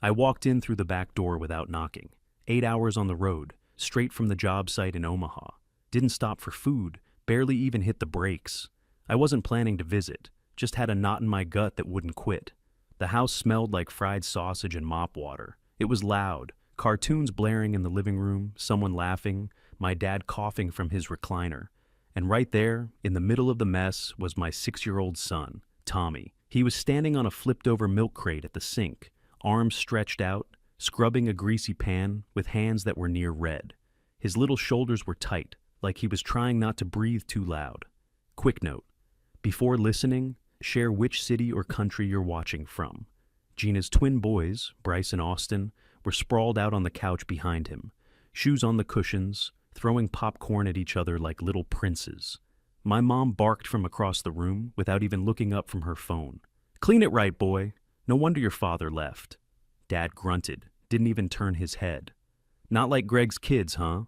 I walked in through the back door without knocking. 8 hours on the road, straight from the job site in Omaha. Didn't stop for food, barely even hit the brakes. I wasn't planning to visit, just had a knot in my gut that wouldn't quit. The house smelled like fried sausage and mop water. It was loud, cartoons blaring in the living room, someone laughing, my dad coughing from his recliner. And right there, in the middle of the mess, was my 6-year-old son, Tommy. He was standing on a flipped-over milk crate at the sink, arms stretched out, scrubbing a greasy pan with hands that were near red. His little shoulders were tight, like he was trying not to breathe too loud. Quick note: before listening, share which city or country you're watching from. Gina's twin boys, Bryce and Austin, were sprawled out on the couch behind him, shoes on the cushions, throwing popcorn at each other like little princes. My mom barked from across the room without even looking up from her phone. "Clean it right, boy. No wonder your father left." Dad grunted, didn't even turn his head. "Not like Greg's kids, huh?"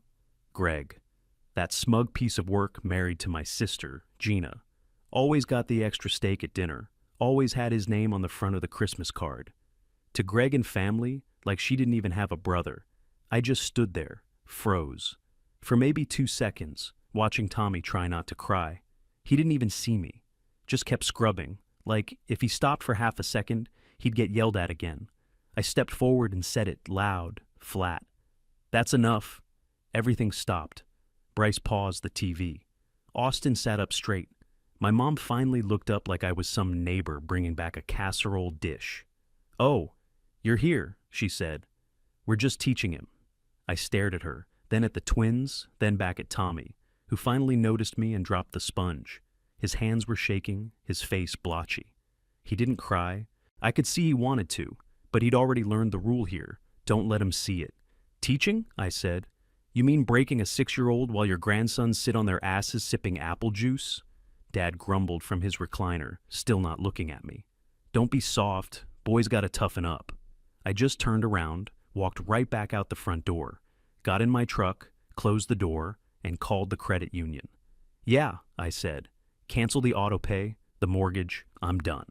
Greg. That smug piece of work married to my sister, Gina. Always got the extra steak at dinner. Always had his name on the front of the Christmas card. To Greg and family, like she didn't even have a brother. I just stood there, froze. For maybe 2 seconds, watching Tommy try not to cry. He didn't even see me. Just kept scrubbing, like if he stopped for half a second, he'd get yelled at again. I stepped forward and said it loud, flat. "That's enough." Everything stopped. Bryce paused the TV. Austin sat up straight. My mom finally looked up like I was some neighbor bringing back a casserole dish. "Oh, you're here," she said. "We're just teaching him." I stared at her, then at the twins, then back at Tommy, who finally noticed me and dropped the sponge. His hands were shaking, his face blotchy. He didn't cry. I could see he wanted to, but he'd already learned the rule here. Don't let him see it. "Teaching?" I said. "You mean breaking a 6-year-old while your grandsons sit on their asses sipping apple juice?" Dad grumbled from his recliner, still not looking at me. "Don't be soft. Boys gotta toughen up." I just turned around, walked right back out the front door, got in my truck, closed the door, and called the credit union. "Yeah," I said. "Cancel the auto pay, the mortgage, I'm done."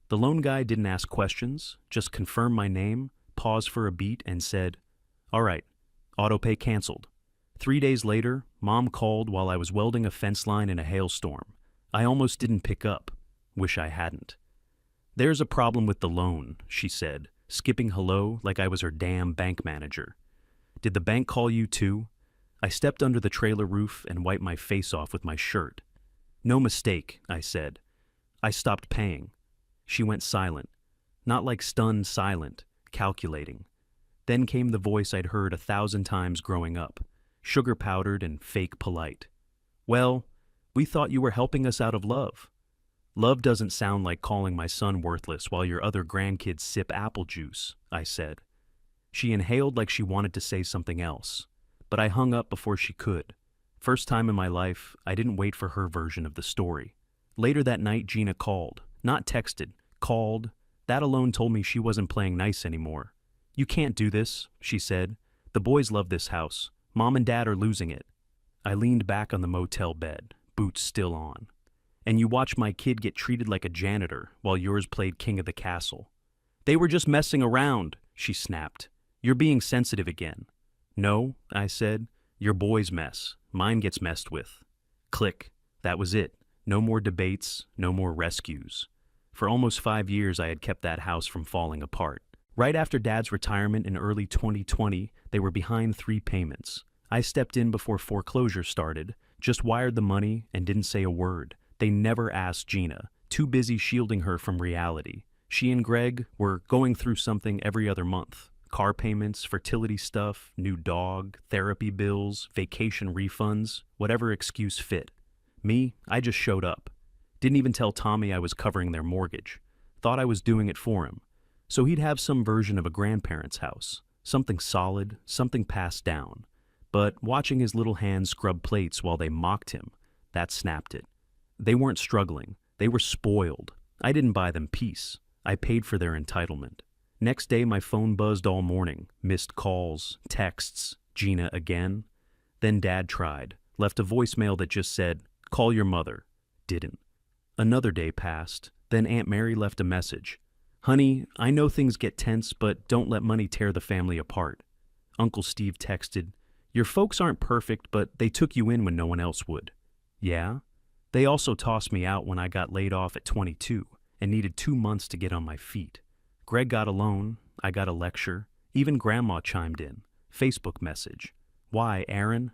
The loan guy didn't ask questions, just confirmed my name, paused for a beat, and said, "All right, auto pay canceled." 3 days later, Mom called while I was welding a fence line in a hailstorm. I almost didn't pick up. Wish I hadn't. "There's a problem with the loan," she said, skipping hello like I was her damn bank manager. "Did the bank call you too?" I stepped under the trailer roof and wiped my face off with my shirt. "No mistake," I said. "I stopped paying." She went silent. Not like stunned silent, calculating. Then came the voice I'd heard 1,000 times growing up, sugar-powdered and fake polite. "Well, we thought you were helping us out of love." "Love doesn't sound like calling my son worthless while your other grandkids sip apple juice," I said. She inhaled like she wanted to say something else, but I hung up before she could. First time in my life, I didn't wait for her version of the story. Later that night, Gina called. Not texted, called. That alone told me she wasn't playing nice anymore. "You can't do this," she said. "The boys love this house. Mom and Dad are losing it." I leaned back on the motel bed, boots still on. "And you watched my kid get treated like a janitor while yours played king of the castle." "They were just messing around," she snapped. "You're being sensitive again." "No," I said. "Your boy's mess. Mine gets messed with." Click. That was it. No more debates, no more rescues. For almost 5 years, I had kept that house from falling apart. Right after Dad's retirement in early 2020, they were behind 3 payments. I stepped in before foreclosure started, just wired the money, and didn't say a word. They never asked Gina, too busy shielding her from reality. She and Greg were going through something every other month. Car payments, fertility stuff, new dog, therapy bills, vacation refunds, whatever excuse fit. Me, I just showed up. Didn't even tell Tommy I was covering their mortgage. Thought I was doing it for him. So he'd have some version of a grandparent's house. Something solid, something passed down. But watching his little hands scrub plates while they mocked him, that snapped it. They weren't struggling. They were spoiled. I didn't buy them peace. I paid for their entitlement. Next day, my phone buzzed all morning. Missed calls, texts, Gina again. Then Dad tried. Left a voicemail that just said, "Call your mother." Didn't. Another day passed. Then Aunt Mary left a message. Honey, I know things get tense, but don't let money tear the family apart. Uncle Steve texted, Your folks aren't perfect, but they took you in when no one else would. Yeah? They also tossed me out when I got laid off at 22 and needed 2 months to get on my feet. Greg got a loan, I got a lecture, even Grandma chimed in. Facebook message. Why, Aaron?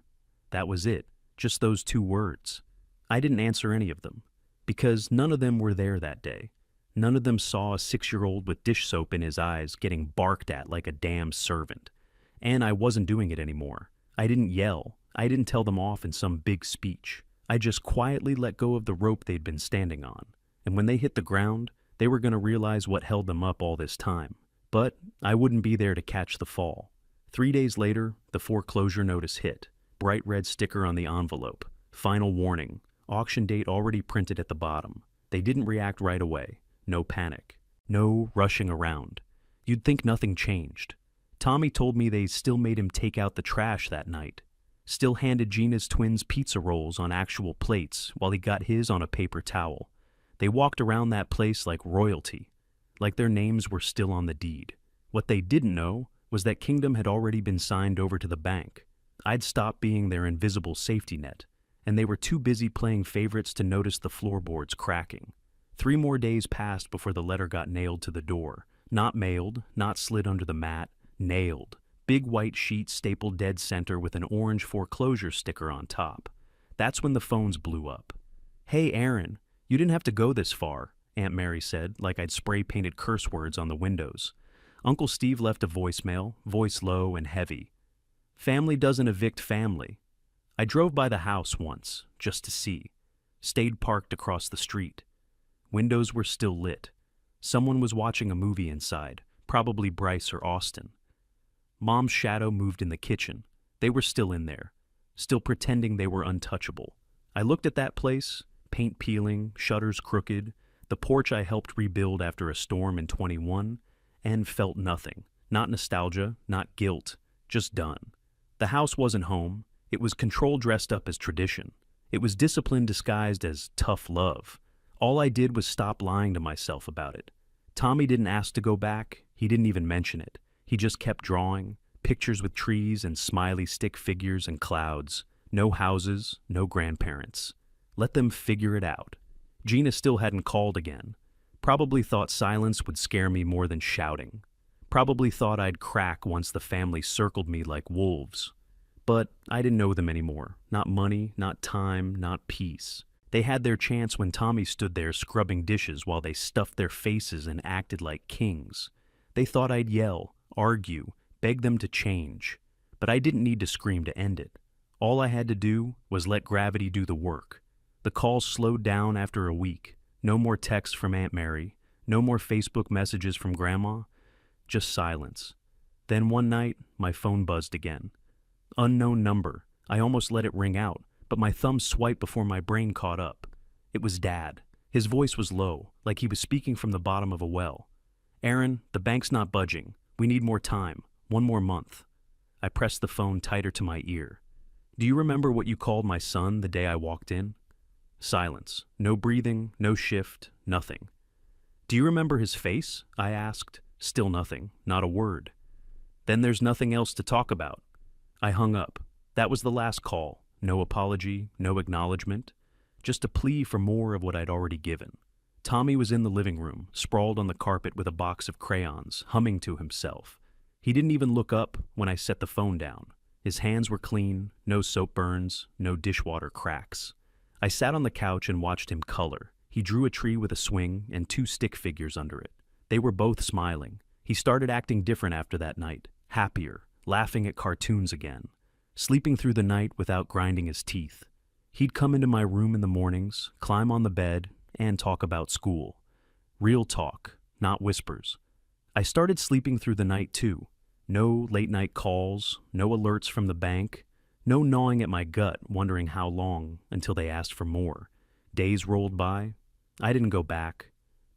That was it, just those 2 words. I didn't answer any of them, because none of them were there that day. None of them saw a 6-year-old with dish soap in his eyes getting barked at like a damn servant. And I wasn't doing it anymore. I didn't yell. I didn't tell them off in some big speech. I just quietly let go of the rope they'd been standing on. And when they hit the ground, they were going to realize what held them up all this time. But I wouldn't be there to catch the fall. 3 days later, the foreclosure notice hit. Bright red sticker on the envelope. Final warning. Auction date already printed at the bottom. They didn't react right away. No panic. No rushing around. You'd think nothing changed. Tommy told me they still made him take out the trash that night. Still handed Gina's twins pizza rolls on actual plates while he got his on a paper towel. They walked around that place like royalty, like their names were still on the deed. What they didn't know was that Kingdom had already been signed over to the bank. I'd stopped being their invisible safety net, and they were too busy playing favorites to notice the floorboards cracking. 3 more days passed before the letter got nailed to the door. Not mailed, not slid under the mat, nailed. Big white sheet stapled dead center with an orange foreclosure sticker on top. That's when the phones blew up. Hey, Aaron, you didn't have to go this far, Aunt Mary said, like I'd spray-painted curse words on the windows. Uncle Steve left a voicemail, voice low and heavy. Family doesn't evict family. I drove by the house once, just to see. Stayed parked across the street. Windows were still lit. Someone was watching a movie inside, probably Bryce or Austin. Mom's shadow moved in the kitchen. They were still in there, still pretending they were untouchable. I looked at that place, paint peeling, shutters crooked, the porch I helped rebuild after a storm in 21, and felt nothing. Not nostalgia, not guilt, just done. The house wasn't home. It was control dressed up as tradition. It was discipline disguised as tough love. All I did was stop lying to myself about it. Tommy didn't ask to go back. He didn't even mention it. He just kept drawing, pictures with trees and smiley stick figures and clouds. No houses, no grandparents. Let them figure it out. Gina still hadn't called again. Probably thought silence would scare me more than shouting. Probably thought I'd crack once the family circled me like wolves. But I didn't know them anymore. Not money, not time, not peace. They had their chance when Tommy stood there scrubbing dishes while they stuffed their faces and acted like kings. They thought I'd yell, argue, beg them to change. But I didn't need to scream to end it. All I had to do was let gravity do the work. The calls slowed down after a week. No more texts from Aunt Mary. No more Facebook messages from Grandma. Just silence. Then one night, my phone buzzed again. Unknown number. I almost let it ring out, but my thumb swiped before my brain caught up. It was Dad. His voice was low, like he was speaking from the bottom of a well. Aaron, the bank's not budging. We need more time. 1 more month. I pressed the phone tighter to my ear. Do you remember what you called my son the day I walked in? Silence. No breathing, no shift, nothing. Do you remember his face? I asked. Still nothing. Not a word. Then there's nothing else to talk about. I hung up. That was the last call. No apology, no acknowledgement. Just a plea for more of what I'd already given. Tommy was in the living room, sprawled on the carpet with a box of crayons, humming to himself. He didn't even look up when I set the phone down. His hands were clean, no soap burns, no dishwater cracks. I sat on the couch and watched him color. He drew a tree with a swing and 2 stick figures under it. They were both smiling. He started acting different after that night, happier, laughing at cartoons again, sleeping through the night without grinding his teeth. He'd come into my room in the mornings, climb on the bed, and talk about school. Real talk, not whispers. I started sleeping through the night too. No late-night calls, no alerts from the bank, no gnawing at my gut, wondering how long until they asked for more. Days rolled by. I didn't go back,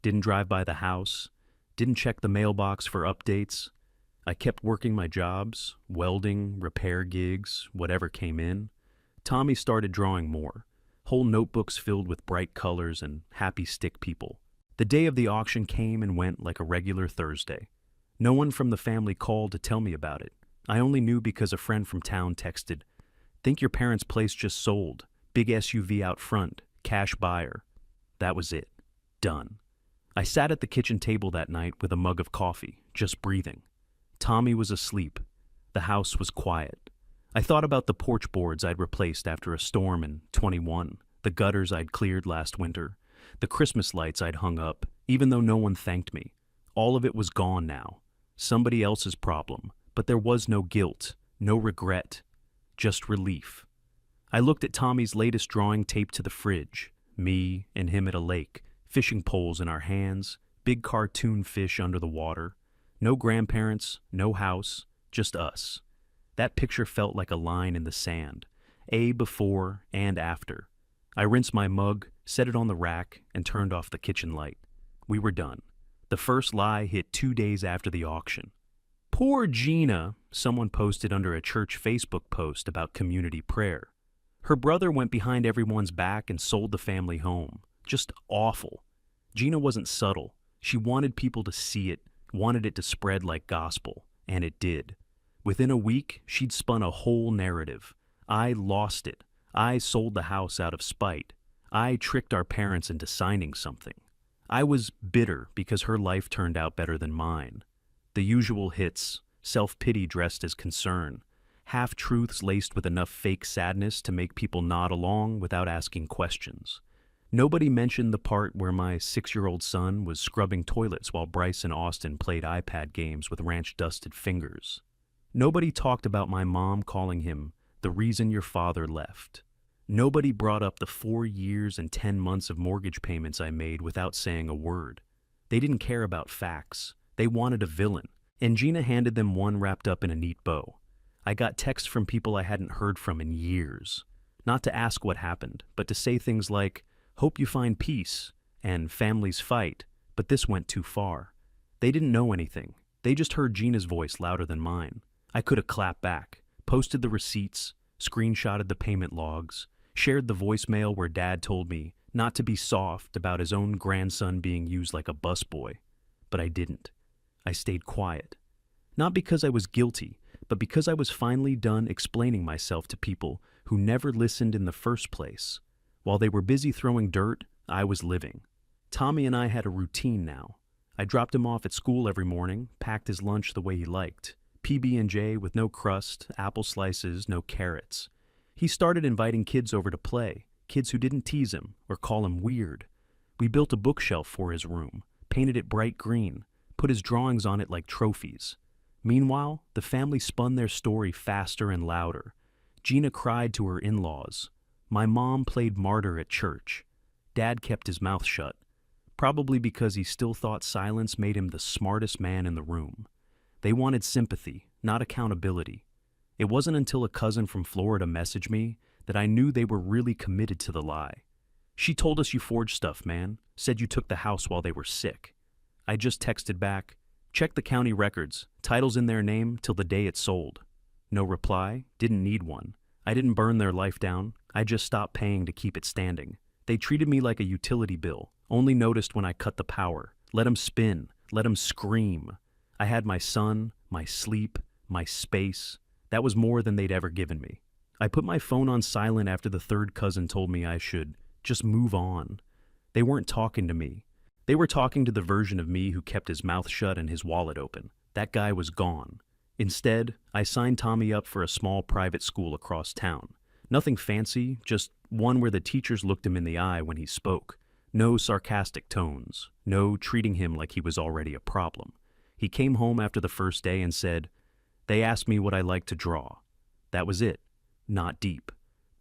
didn't drive by the house, didn't check the mailbox for updates. I kept working my jobs, welding, repair gigs, whatever came in. Tommy started drawing more. Whole notebooks filled with bright colors and happy stick people. The day of the auction came and went like a regular Thursday. No one from the family called to tell me about it. I only knew because a friend from town texted, "Think your parents' place just sold. Big SUV out front. Cash buyer." That was it. Done. I sat at the kitchen table that night with a mug of coffee, just breathing. Tommy was asleep. The house was quiet. I thought about the porch boards I'd replaced after a storm in 21, the gutters I'd cleared last winter, the Christmas lights I'd hung up, even though no one thanked me. All of it was gone now. Somebody else's problem, but there was no guilt, no regret, just relief. I looked at Tommy's latest drawing taped to the fridge, me and him at a lake, fishing poles in our hands, big cartoon fish under the water. No grandparents, no house, just us. That picture felt like a line in the sand, a before and after. I rinsed my mug, set it on the rack, and turned off the kitchen light. We were done. The first lie hit 2 days after the auction. "Poor Gina," someone posted under a church Facebook post about community prayer. Her brother went behind everyone's back and sold the family home. Just awful. Gina wasn't subtle. She wanted people to see it, wanted it to spread like gospel, and it did. Within a week, she'd spun a whole narrative. I lost it. I sold the house out of spite. I tricked our parents into signing something. I was bitter because her life turned out better than mine. The usual hits, self-pity dressed as concern, half-truths laced with enough fake sadness to make people nod along without asking questions. Nobody mentioned the part where my 6-year-old son was scrubbing toilets while Bryce and Austin played iPad games with ranch-dusted fingers. Nobody talked about my mom calling him the reason your father left. Nobody brought up the 4 years and 10 months of mortgage payments I made without saying a word. They didn't care about facts. They wanted a villain, and Gina handed them one wrapped up in a neat bow. I got texts from people I hadn't heard from in years. Not to ask what happened, but to say things like, "Hope you find peace," and "Families fight," but this went too far. They didn't know anything. They just heard Gina's voice louder than mine. I could have clapped back, posted the receipts, screenshotted the payment logs, shared the voicemail where Dad told me not to be soft about his own grandson being used like a busboy. But I didn't. I stayed quiet. Not because I was guilty, but because I was finally done explaining myself to people who never listened in the first place. While they were busy throwing dirt, I was living. Tommy and I had a routine now. I dropped him off at school every morning, packed his lunch the way he liked. PB&J with no crust, apple slices, no carrots. He started inviting kids over to play, kids who didn't tease him or call him weird. We built a bookshelf for his room, painted it bright green, put his drawings on it like trophies. Meanwhile, the family spun their story faster and louder. Gina cried to her in-laws. My mom played martyr at church. Dad kept his mouth shut, probably because he still thought silence made him the smartest man in the room. They wanted sympathy, not accountability. It wasn't until a cousin from Florida messaged me that I knew they were really committed to the lie. "She told us you forged stuff, man. Said you took the house while they were sick." I just texted back, "Check the county records. Title's in their name till the day it sold." No reply, didn't need one. I didn't burn their life down. I just stopped paying to keep it standing. They treated me like a utility bill, only noticed when I cut the power. Let them spin, let them scream. I had my son, my sleep, my space. That was more than they'd ever given me. I put my phone on silent after the third cousin told me I should just move on. They weren't talking to me. They were talking to the version of me who kept his mouth shut and his wallet open. That guy was gone. Instead, I signed Tommy up for a small private school across town. Nothing fancy, just one where the teachers looked him in the eye when he spoke. No sarcastic tones. No treating him like he was already a problem. He came home after the first day and said, "They asked me what I like to draw." That was it. Not deep.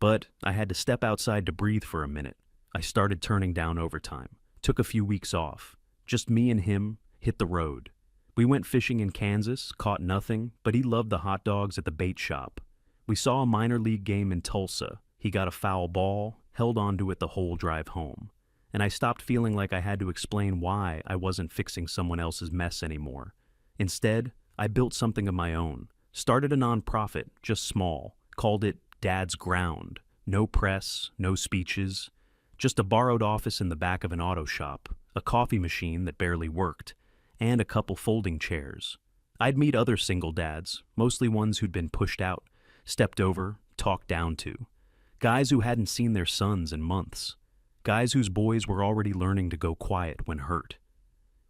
But I had to step outside to breathe for a minute. I started turning down overtime. Took a few weeks off. Just me and him, hit the road. We went fishing in Kansas, caught nothing, but he loved the hot dogs at the bait shop. We saw a minor league game in Tulsa. He got a foul ball, held onto it the whole drive home. And I stopped feeling like I had to explain why I wasn't fixing someone else's mess anymore. Instead, I built something of my own. Started a nonprofit, just small. Called it Dad's Ground. No press, no speeches. Just a borrowed office in the back of an auto shop. a coffee machine that barely worked, and a couple folding chairs. I'd meet other single dads, mostly ones who'd been pushed out, stepped over, talked down to. Guys who hadn't seen their sons in months. Guys whose boys were already learning to go quiet when hurt.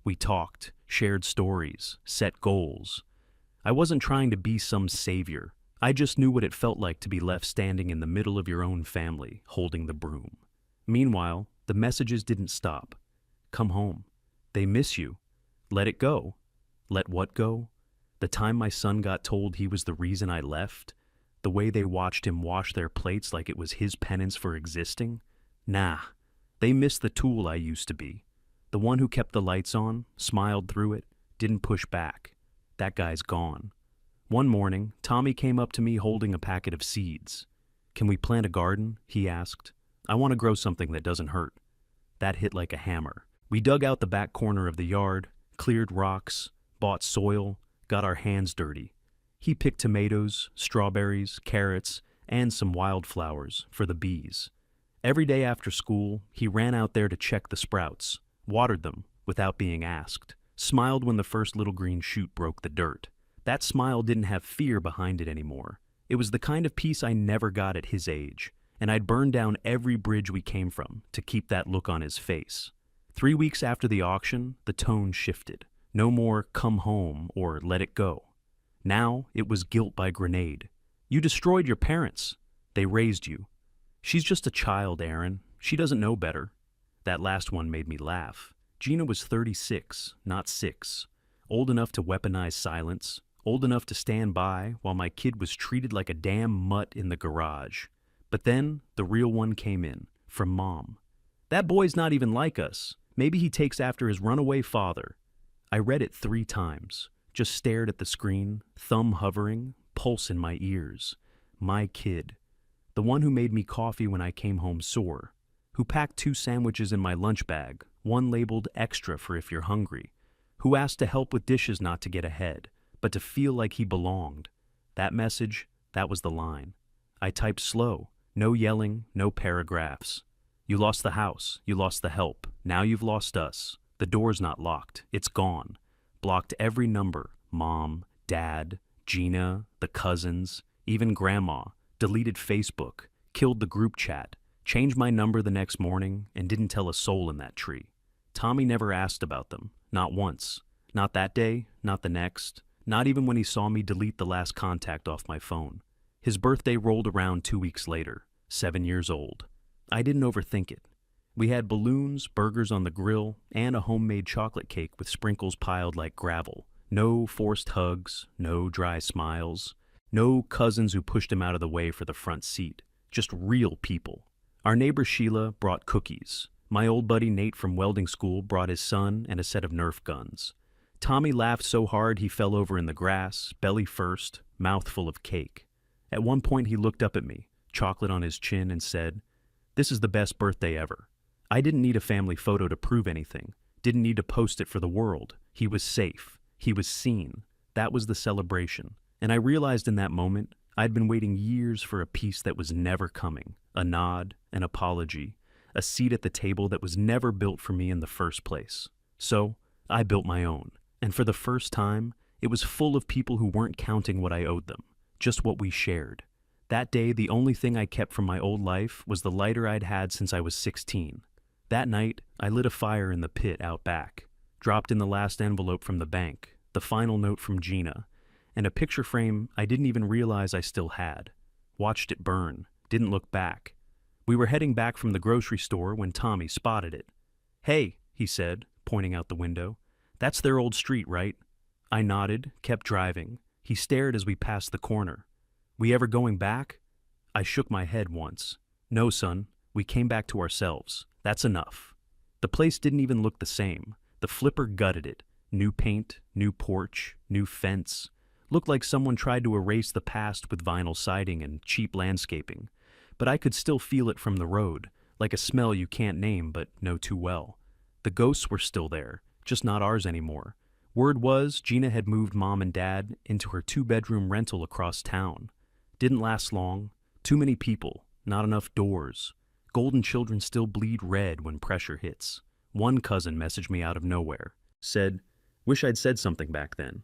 We talked, shared stories, set goals. I wasn't trying to be some savior. I just knew what it felt like to be left standing in the middle of your own family, holding the broom. Meanwhile, the messages didn't stop. Come home. They miss you. Let it go. Let what go? The time my son got told he was the reason I left? The way they watched him wash their plates like it was his penance for existing? Nah. They miss the tool I used to be. The one who kept the lights on, smiled through it, didn't push back. That guy's gone. One morning, Tommy came up to me holding a packet of seeds. Can we plant a garden? He asked. I want to grow something that doesn't hurt. That hit like a hammer. We dug out the back corner of the yard, cleared rocks, bought soil, got our hands dirty. He picked tomatoes, strawberries, carrots, and some wildflowers for the bees. Every day after school, he ran out there to check the sprouts, watered them without being asked, smiled when the first little green shoot broke the dirt. That smile didn't have fear behind it anymore. It was the kind of peace I never got at his age, and I'd burned down every bridge we came from to keep that look on his face. 3 weeks after the auction, the tone shifted. No more come home or let it go. Now it was guilt by grenade. You destroyed your parents. They raised you. She's just a child, Aaron. She doesn't know better. That last one made me laugh. Gina was 36, not 6. Old enough to weaponize silence. Old enough to stand by while my kid was treated like a damn mutt in the garage. But then the real one came in, from Mom. That boy's not even like us. Maybe he takes after his runaway father. I read it 3 times, just stared at the screen, thumb hovering, pulse in my ears. My kid. The one who made me coffee when I came home sore, who packed 2 sandwiches in my lunch bag, one labeled extra for if you're hungry, who asked to help with dishes not to get ahead, but to feel like he belonged. That message, that was the line. I typed slow, no yelling, no paragraphs. You lost the house, you lost the help, now you've lost us. The door's not locked, it's gone. Blocked every number, Mom, Dad, Gina, the cousins, even Grandma. Deleted Facebook, killed the group chat, changed my number the next morning, and didn't tell a soul in that tree. Tommy never asked about them, not once. Not that day, not the next, not even when he saw me delete the last contact off my phone. His birthday rolled around 2 weeks later, 7 years old. I didn't overthink it. We had balloons, burgers on the grill, and a homemade chocolate cake with sprinkles piled like gravel. No forced hugs, no dry smiles. No cousins who pushed him out of the way for the front seat. Just real people. Our neighbor Sheila brought cookies. My old buddy Nate from welding school brought his son and a set of Nerf guns. Tommy laughed so hard he fell over in the grass, belly first, mouth full of cake. At one point he looked up at me, chocolate on his chin, and said, "This is the best birthday ever." I didn't need a family photo to prove anything. Didn't need to post it for the world. He was safe. He was seen. That was the celebration. And I realized in that moment, I'd been waiting years for a piece that was never coming, a nod, an apology, a seat at the table that was never built for me in the first place. So, I built my own, and for the first time, it was full of people who weren't counting what I owed them, just what we shared. That day, the only thing I kept from my old life was the lighter I'd had since I was 16. That night, I lit a fire in the pit out back, dropped in the last envelope from the bank, the final note from Gina, and a picture frame I didn't even realize I still had. Watched it burn, didn't look back. We were heading back from the grocery store when Tommy spotted it. "Hey," he said, pointing out the window. "That's their old street, right?" I nodded, kept driving. He stared as we passed the corner. "We ever going back?" I shook my head once. "No, son, we came back to ourselves. That's enough." The place didn't even look the same. The flipper gutted it. New paint, new porch, new fence. Looked like someone tried to erase the past with vinyl siding and cheap landscaping. But I could still feel it from the road, like a smell you can't name but know too well. The ghosts were still there, just not ours anymore. Word was Gina had moved Mom and Dad into her 2-bedroom rental across town. Didn't last long. Too many people, not enough doors. Golden children still bleed red when pressure hits. One cousin messaged me out of nowhere. Said, "Wish I'd said something back then."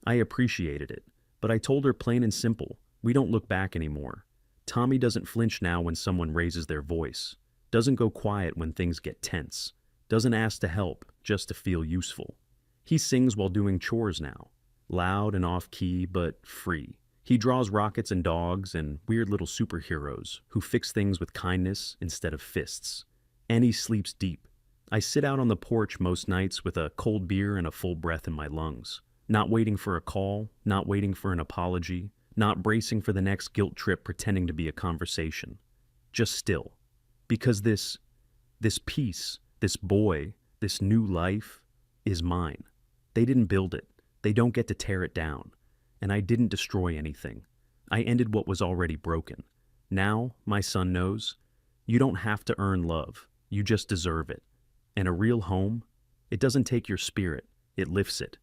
I appreciated it, but I told her plain and simple, we don't look back anymore. Tommy doesn't flinch now when someone raises their voice. Doesn't go quiet when things get tense. Doesn't ask to help just to feel useful. He sings while doing chores now. Loud and off-key, but free. He draws rockets and dogs and weird little superheroes who fix things with kindness instead of fists. And he sleeps deep. I sit out on the porch most nights with a cold beer and a full breath in my lungs. Not waiting for a call, not waiting for an apology, not bracing for the next guilt trip pretending to be a conversation. Just still. Because this peace, this boy, this new life is mine. They didn't build it. They don't get to tear it down. And I didn't destroy anything. I ended what was already broken. Now, my son knows, you don't have to earn love. You just deserve it. And a real home, it doesn't take your spirit, it lifts it.